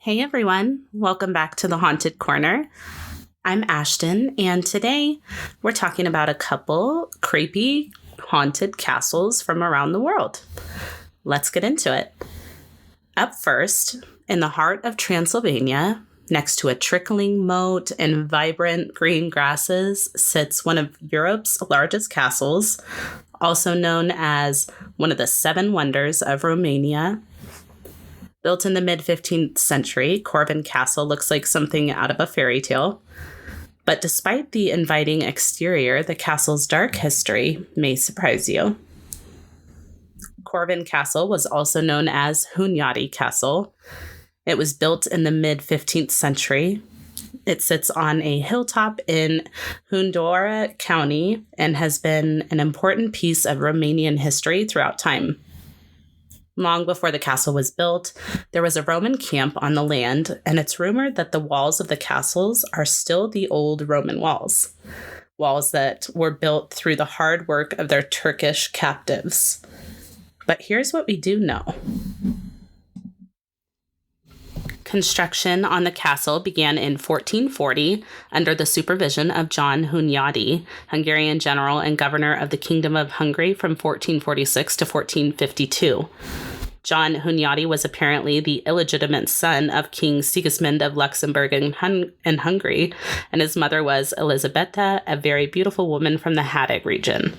Hey everyone, welcome back to the Haunted Corner. I'm Ashton, and today we're talking about a couple creepy haunted castles from around the world. Let's get into it. Up first, in the heart of Transylvania, next to a trickling moat and vibrant green grasses, sits one of Europe's largest castles, also known as one of the Seven Wonders of Romania. Built in the mid-15th century, Corvin Castle looks like something out of a fairy tale. But despite the inviting exterior, the castle's dark history may surprise you. Corvin Castle was also known as Hunyadi Castle. It was built in the mid-15th century. It sits on a hilltop in Hunedoara County and has been an important piece of Romanian history throughout time. Long before the castle was built, there was a Roman camp on the land, and it's rumored that the walls of the castles are still the old Roman walls that were built through the hard work of their Turkish captives. But here's what we do know. Construction on the castle began in 1440 under the supervision of John Hunyadi, Hungarian general and governor of the Kingdom of Hungary from 1446 to 1452. John Hunyadi was apparently the illegitimate son of King Sigismund of Luxembourg and Hungary, and his mother was Elisabetta, a very beautiful woman from the Hattig region.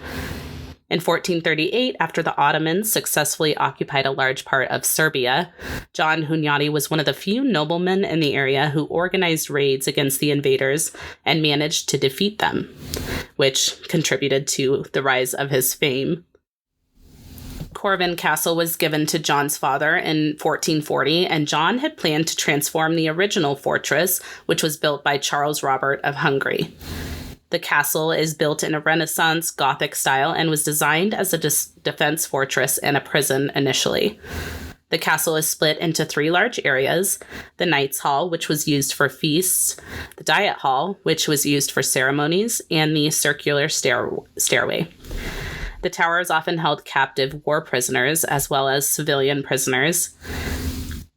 In 1438, after the Ottomans successfully occupied a large part of Serbia, John Hunyadi was one of the few noblemen in the area who organized raids against the invaders and managed to defeat them, which contributed to the rise of his fame. Corvin Castle was given to John's father in 1440, and John had planned to transform the original fortress, which was built by Charles Robert of Hungary. The castle is built in a Renaissance Gothic style and was designed as a defense fortress and a prison initially. The castle is split into three large areas: the Knight's Hall, which was used for feasts, the Diet Hall, which was used for ceremonies, and the circular stairway. The towers often held captive war prisoners as well as civilian prisoners.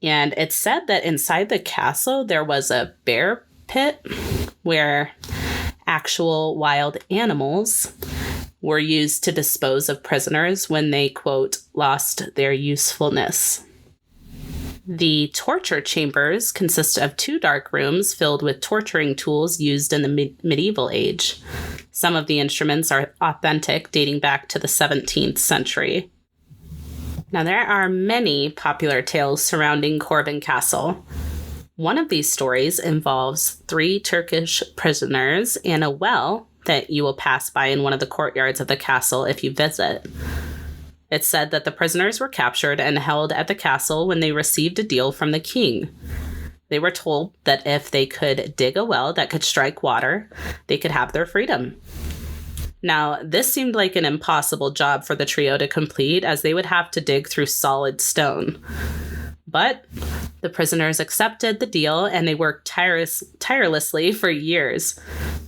And it's said that inside the castle there was a bear pit where actual wild animals were used to dispose of prisoners when they, quote, lost their usefulness. The torture chambers consist of two dark rooms filled with torturing tools used in the medieval age. Some of the instruments are authentic, dating back to the 17th century. Now, there are many popular tales surrounding Corvin Castle. One of these stories involves 3 Turkish prisoners and a well that you will pass by in one of the courtyards of the castle if you visit. It's said that the prisoners were captured and held at the castle when they received a deal from the king. They were told that if they could dig a well that could strike water, they could have their freedom. Now, this seemed like an impossible job for the trio to complete, as they would have to dig through solid stone. But the prisoners accepted the deal, and they worked tirelessly for years,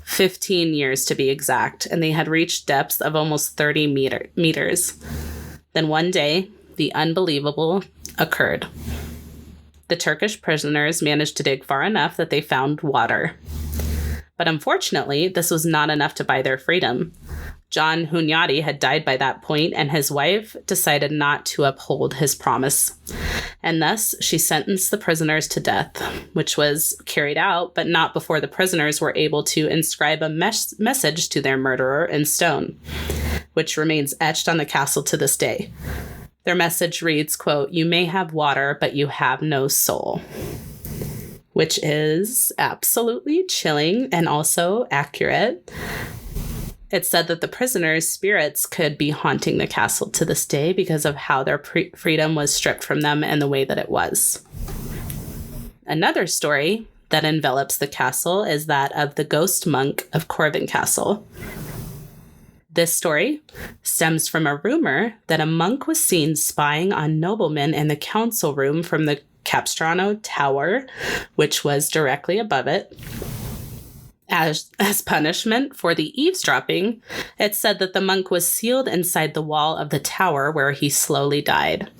15 years to be exact, and they had reached depths of almost 30 meters. Then one day, the unbelievable occurred. The Turkish prisoners managed to dig far enough that they found water. But unfortunately, this was not enough to buy their freedom. John Hunyadi had died by that point, and his wife decided not to uphold his promise. And thus, she sentenced the prisoners to death, which was carried out, but not before the prisoners were able to inscribe a message to their murderer in stone, which remains etched on the castle to this day. Their message reads, quote, "You may have water, but you have no soul," which is absolutely chilling and also accurate. It's said that the prisoners' spirits could be haunting the castle to this day because of how their freedom was stripped from them and the way that it was. Another story that envelops the castle is that of the ghost monk of Corvin Castle. This story stems from a rumor that a monk was seen spying on noblemen in the council room from the Capistrano Tower, which was directly above it. As punishment for the eavesdropping, it's said that the monk was sealed inside the wall of the tower where he slowly died.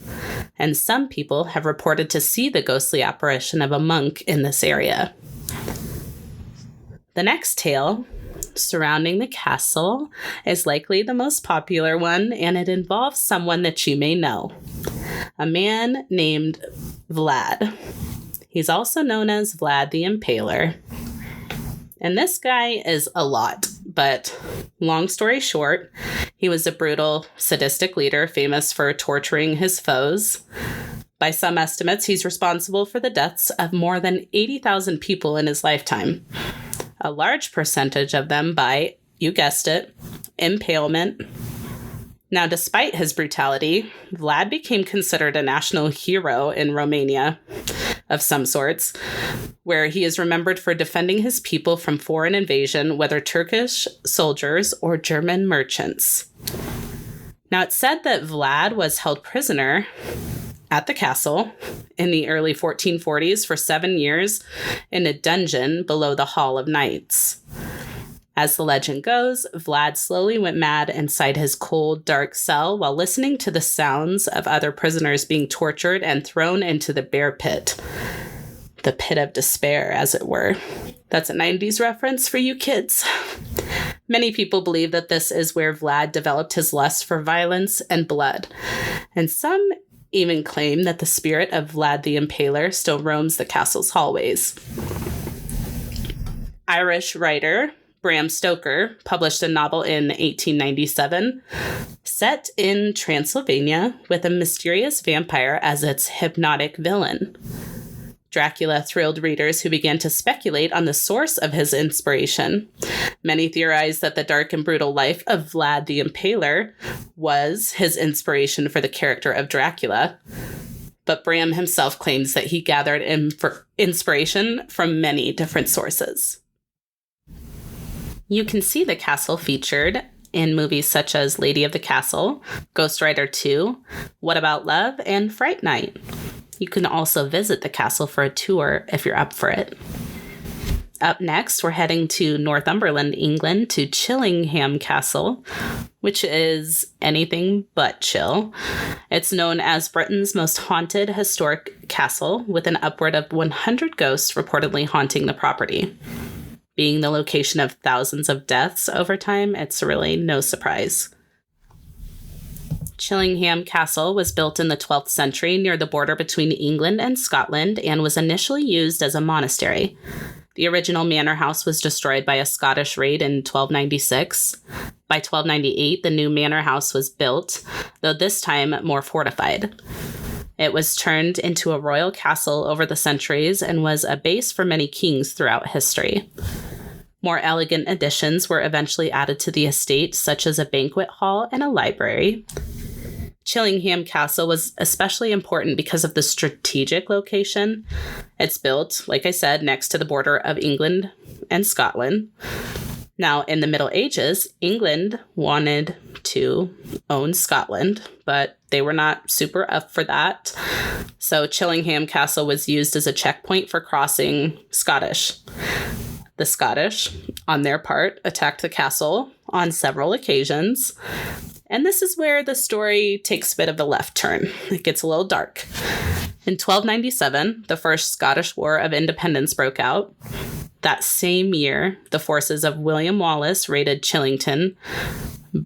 And some people have reported to see the ghostly apparition of a monk in this area. The next tale surrounding the castle is likely the most popular one, and it involves someone that you may know. A man named Vlad. He's also known as Vlad the Impaler. And this guy is a lot, but long story short, he was a brutal, sadistic leader famous for torturing his foes. By some estimates, he's responsible for the deaths of more than 80,000 people in his lifetime. A large percentage of them by, you guessed it, impalement. Now, despite his brutality, Vlad became considered a national hero in Romania of some sorts, where he is remembered for defending his people from foreign invasion, whether Turkish soldiers or German merchants. Now, it's said that Vlad was held prisoner at the castle in the early 1440s for 7 years in a dungeon below the Hall of Knights. As the legend goes, Vlad slowly went mad inside his cold, dark cell while listening to the sounds of other prisoners being tortured and thrown into the bear pit. The pit of despair, as it were. That's a 90s reference for you kids. Many people believe that this is where Vlad developed his lust for violence and blood. And some even claim that the spirit of Vlad the Impaler still roams the castle's hallways. Irish writer Bram Stoker published a novel in 1897 set in Transylvania with a mysterious vampire as its hypnotic villain. Dracula thrilled readers who began to speculate on the source of his inspiration. Many theorized that the dark and brutal life of Vlad the Impaler was his inspiration for the character of Dracula. But Bram himself claims that he gathered inspiration from many different sources. You can see the castle featured in movies such as Lady of the Castle, Ghost Rider 2, What About Love, and Fright Night. You can also visit the castle for a tour if you're up for it. Up next, we're heading to Northumberland, England, to Chillingham Castle, which is anything but chill. It's known as Britain's most haunted historic castle, with an upward of 100 ghosts reportedly haunting the property. Being the location of thousands of deaths over time, it's really no surprise. Chillingham Castle was built in the 12th century near the border between England and Scotland and was initially used as a monastery. The original manor house was destroyed by a Scottish raid in 1296. By 1298, the new manor house was built, though this time more fortified. It was turned into a royal castle over the centuries and was a base for many kings throughout history. More elegant additions were eventually added to the estate, such as a banquet hall and a library. Chillingham Castle was especially important because of the strategic location. It's built, like I said, next to the border of England and Scotland. Now, in the Middle Ages, England wanted to own Scotland, but they were not super up for that. So Chillingham Castle was used as a checkpoint for crossing Scottish. The Scottish, on their part, attacked the castle on several occasions. And this is where the story takes a bit of a left turn. It gets a little dark. In 1297, the First Scottish War of Independence broke out. That same year, the forces of William Wallace raided Chillington,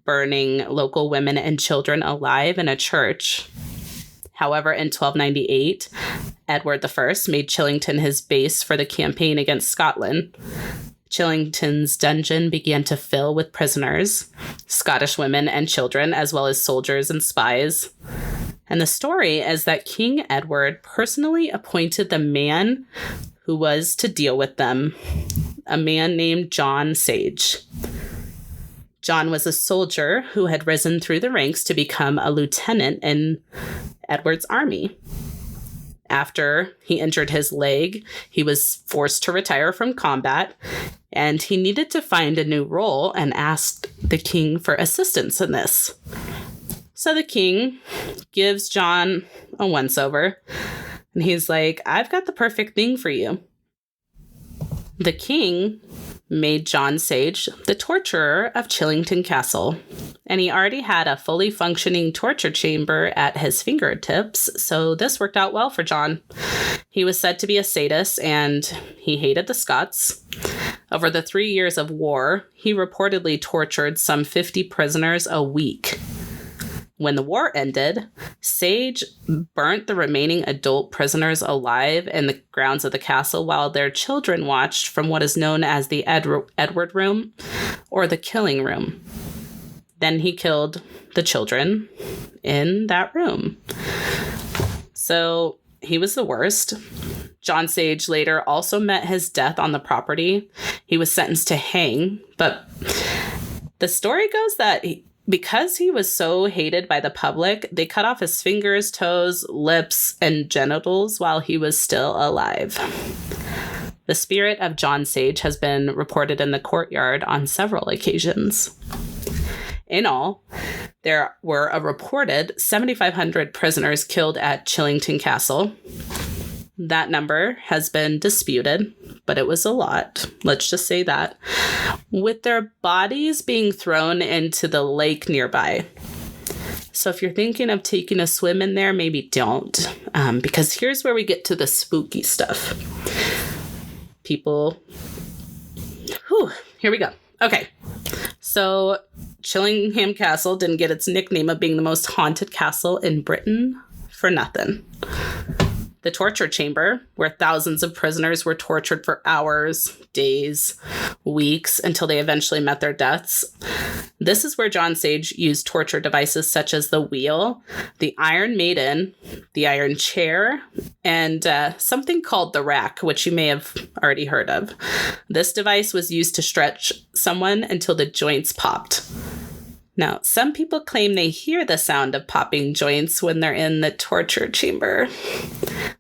burning local women and children alive in a church. However, in 1298, Edward I made Chillington his base for the campaign against Scotland. Chillington's dungeon began to fill with prisoners, Scottish women and children, as well as soldiers and spies. And the story is that King Edward personally appointed the man who was to deal with them, a man named John Sage. John was a soldier who had risen through the ranks to become a lieutenant in Edward's army. After he injured his leg, he was forced to retire from combat, and he needed to find a new role and asked the king for assistance in this. So the king gives John a once-over, and he's like, I've got the perfect thing for you. The king made John Sage the torturer of Chillington Castle. And he already had a fully functioning torture chamber at his fingertips, so this worked out well for John. He was said to be a sadist, and he hated the Scots. Over the 3 years of war, he reportedly tortured some 50 prisoners a week. When the war ended, Sage burnt the remaining adult prisoners alive in the grounds of the castle while their children watched from what is known as the Edward Room or the Killing Room. Then he killed the children in that room. So he was the worst. John Sage later also met his death on the property. He was sentenced to hang, but the story goes that because he was so hated by the public, they cut off his fingers, toes, lips, and genitals while he was still alive. The spirit of John Sage has been reported in the courtyard on several occasions. In all, there were a reported 7,500 prisoners killed at Chillington Castle. That number has been disputed, but it was a lot. Let's just say that. With their bodies being thrown into the lake nearby. So if you're thinking of taking a swim in there, maybe don't. Because here's where we get to the spooky stuff. People. Here we go. Okay. So Chillingham Castle didn't get its nickname of being the most haunted castle in Britain for nothing. The torture chamber, where thousands of prisoners were tortured for hours, days, weeks, until they eventually met their deaths. This is where John Sage used torture devices such as the wheel, the Iron Maiden, the iron chair, and something called the rack, which you may have already heard of. This device was used to stretch someone until the joints popped. Now, some people claim they hear the sound of popping joints when they're in the torture chamber.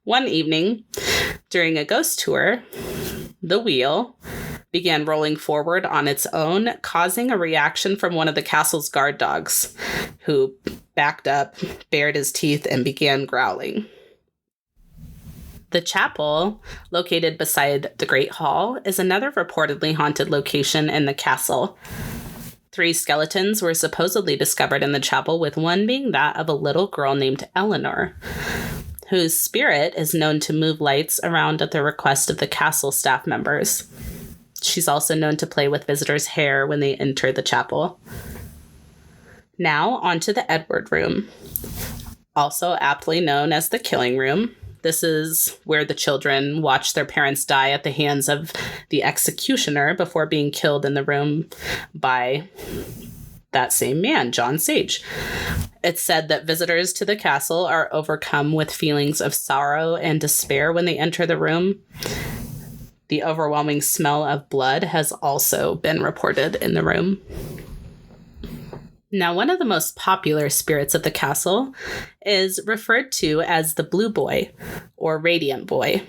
One evening, during a ghost tour, the wheel began rolling forward on its own, causing a reaction from one of the castle's guard dogs, who backed up, bared his teeth, and began growling. The chapel, located beside the Great Hall, is another reportedly haunted location in the castle. 3 skeletons were supposedly discovered in the chapel, with one being that of a little girl named Eleanor, whose spirit is known to move lights around at the request of the castle staff members. She's also known to play with visitors' hair when they enter the chapel. Now, on to the Edward Room, also aptly known as the Killing Room. This is where the children watch their parents die at the hands of the executioner before being killed in the room by that same man, John Sage. It's said that visitors to the castle are overcome with feelings of sorrow and despair when they enter the room. The overwhelming smell of blood has also been reported in the room. Now, one of the most popular spirits of the castle is referred to as the Blue Boy, or Radiant Boy.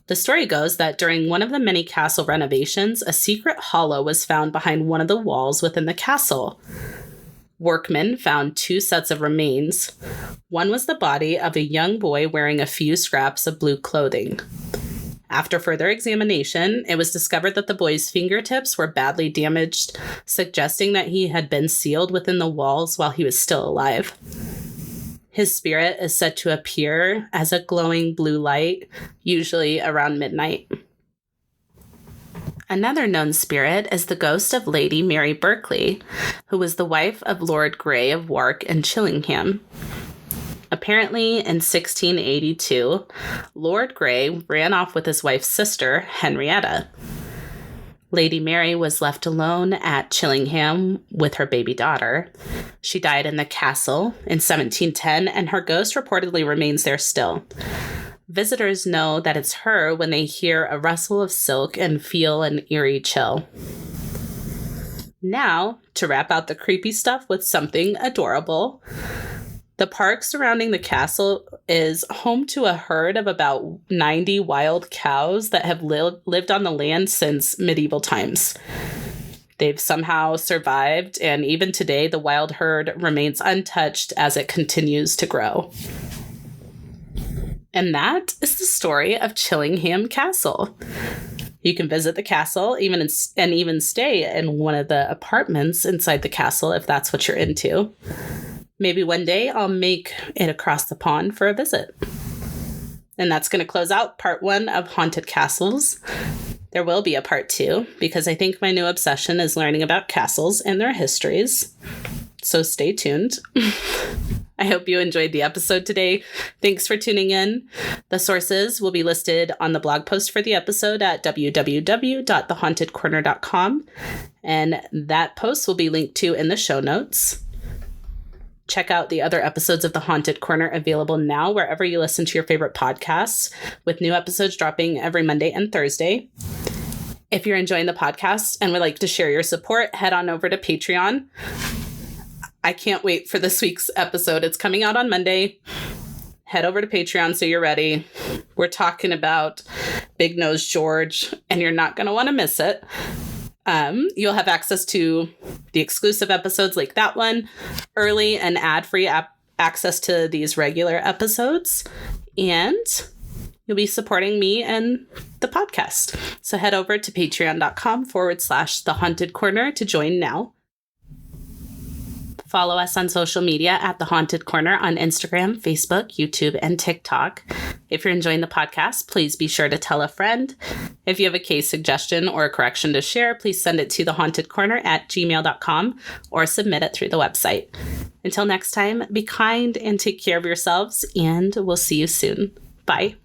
The story goes that during one of the many castle renovations, a secret hollow was found behind one of the walls within the castle. Workmen found 2 sets of remains. One was the body of a young boy wearing a few scraps of blue clothing. After further examination, it was discovered that the boy's fingertips were badly damaged, suggesting that he had been sealed within the walls while he was still alive. His spirit is said to appear as a glowing blue light, usually around midnight. Another known spirit is the ghost of Lady Mary Berkeley, who was the wife of Lord Grey of Wark and Chillingham. Apparently, in 1682, Lord Grey ran off with his wife's sister, Henrietta. Lady Mary was left alone at Chillingham with her baby daughter. She died in the castle in 1710, and her ghost reportedly remains there still. Visitors know that it's her when they hear a rustle of silk and feel an eerie chill. Now, to wrap out the creepy stuff with something adorable, the park surrounding the castle is home to a herd of about 90 wild cows that have lived on the land since medieval times. They've somehow survived, and even today, the wild herd remains untouched as it continues to grow. And that is the story of Chillingham Castle. You can visit the castle and even stay in one of the apartments inside the castle if that's what you're into. Maybe one day I'll make it across the pond for a visit. And that's going to close out part 1 of Haunted Castles. There will be a part 2 because I think my new obsession is learning about castles and their histories. So stay tuned. I hope you enjoyed the episode today. Thanks for tuning in. The sources will be listed on the blog post for the episode at www.thehauntedcorner.com. And that post will be linked to in the show notes. Check out the other episodes of The Haunted Corner available now wherever you listen to your favorite podcasts, with new episodes dropping every Monday and Thursday. If you're enjoying the podcast and would like to share your support, head on over to Patreon. I can't wait for this week's episode. It's coming out on Monday. Head over to Patreon so you're ready. We're talking about Big Nose George, and you're not going to want to miss it. You'll have access to the exclusive episodes like that one, early and ad-free access to these regular episodes, and you'll be supporting me and the podcast. So head over to patreon.com/The Haunted Corner to join now. Follow us on social media at The Haunted Corner on Instagram, Facebook, YouTube, and TikTok. If you're enjoying the podcast, please be sure to tell a friend. If you have a case suggestion or a correction to share, please send it to thehauntedcorner@gmail.com or submit it through the website. Until next time, be kind and take care of yourselves, and we'll see you soon. Bye.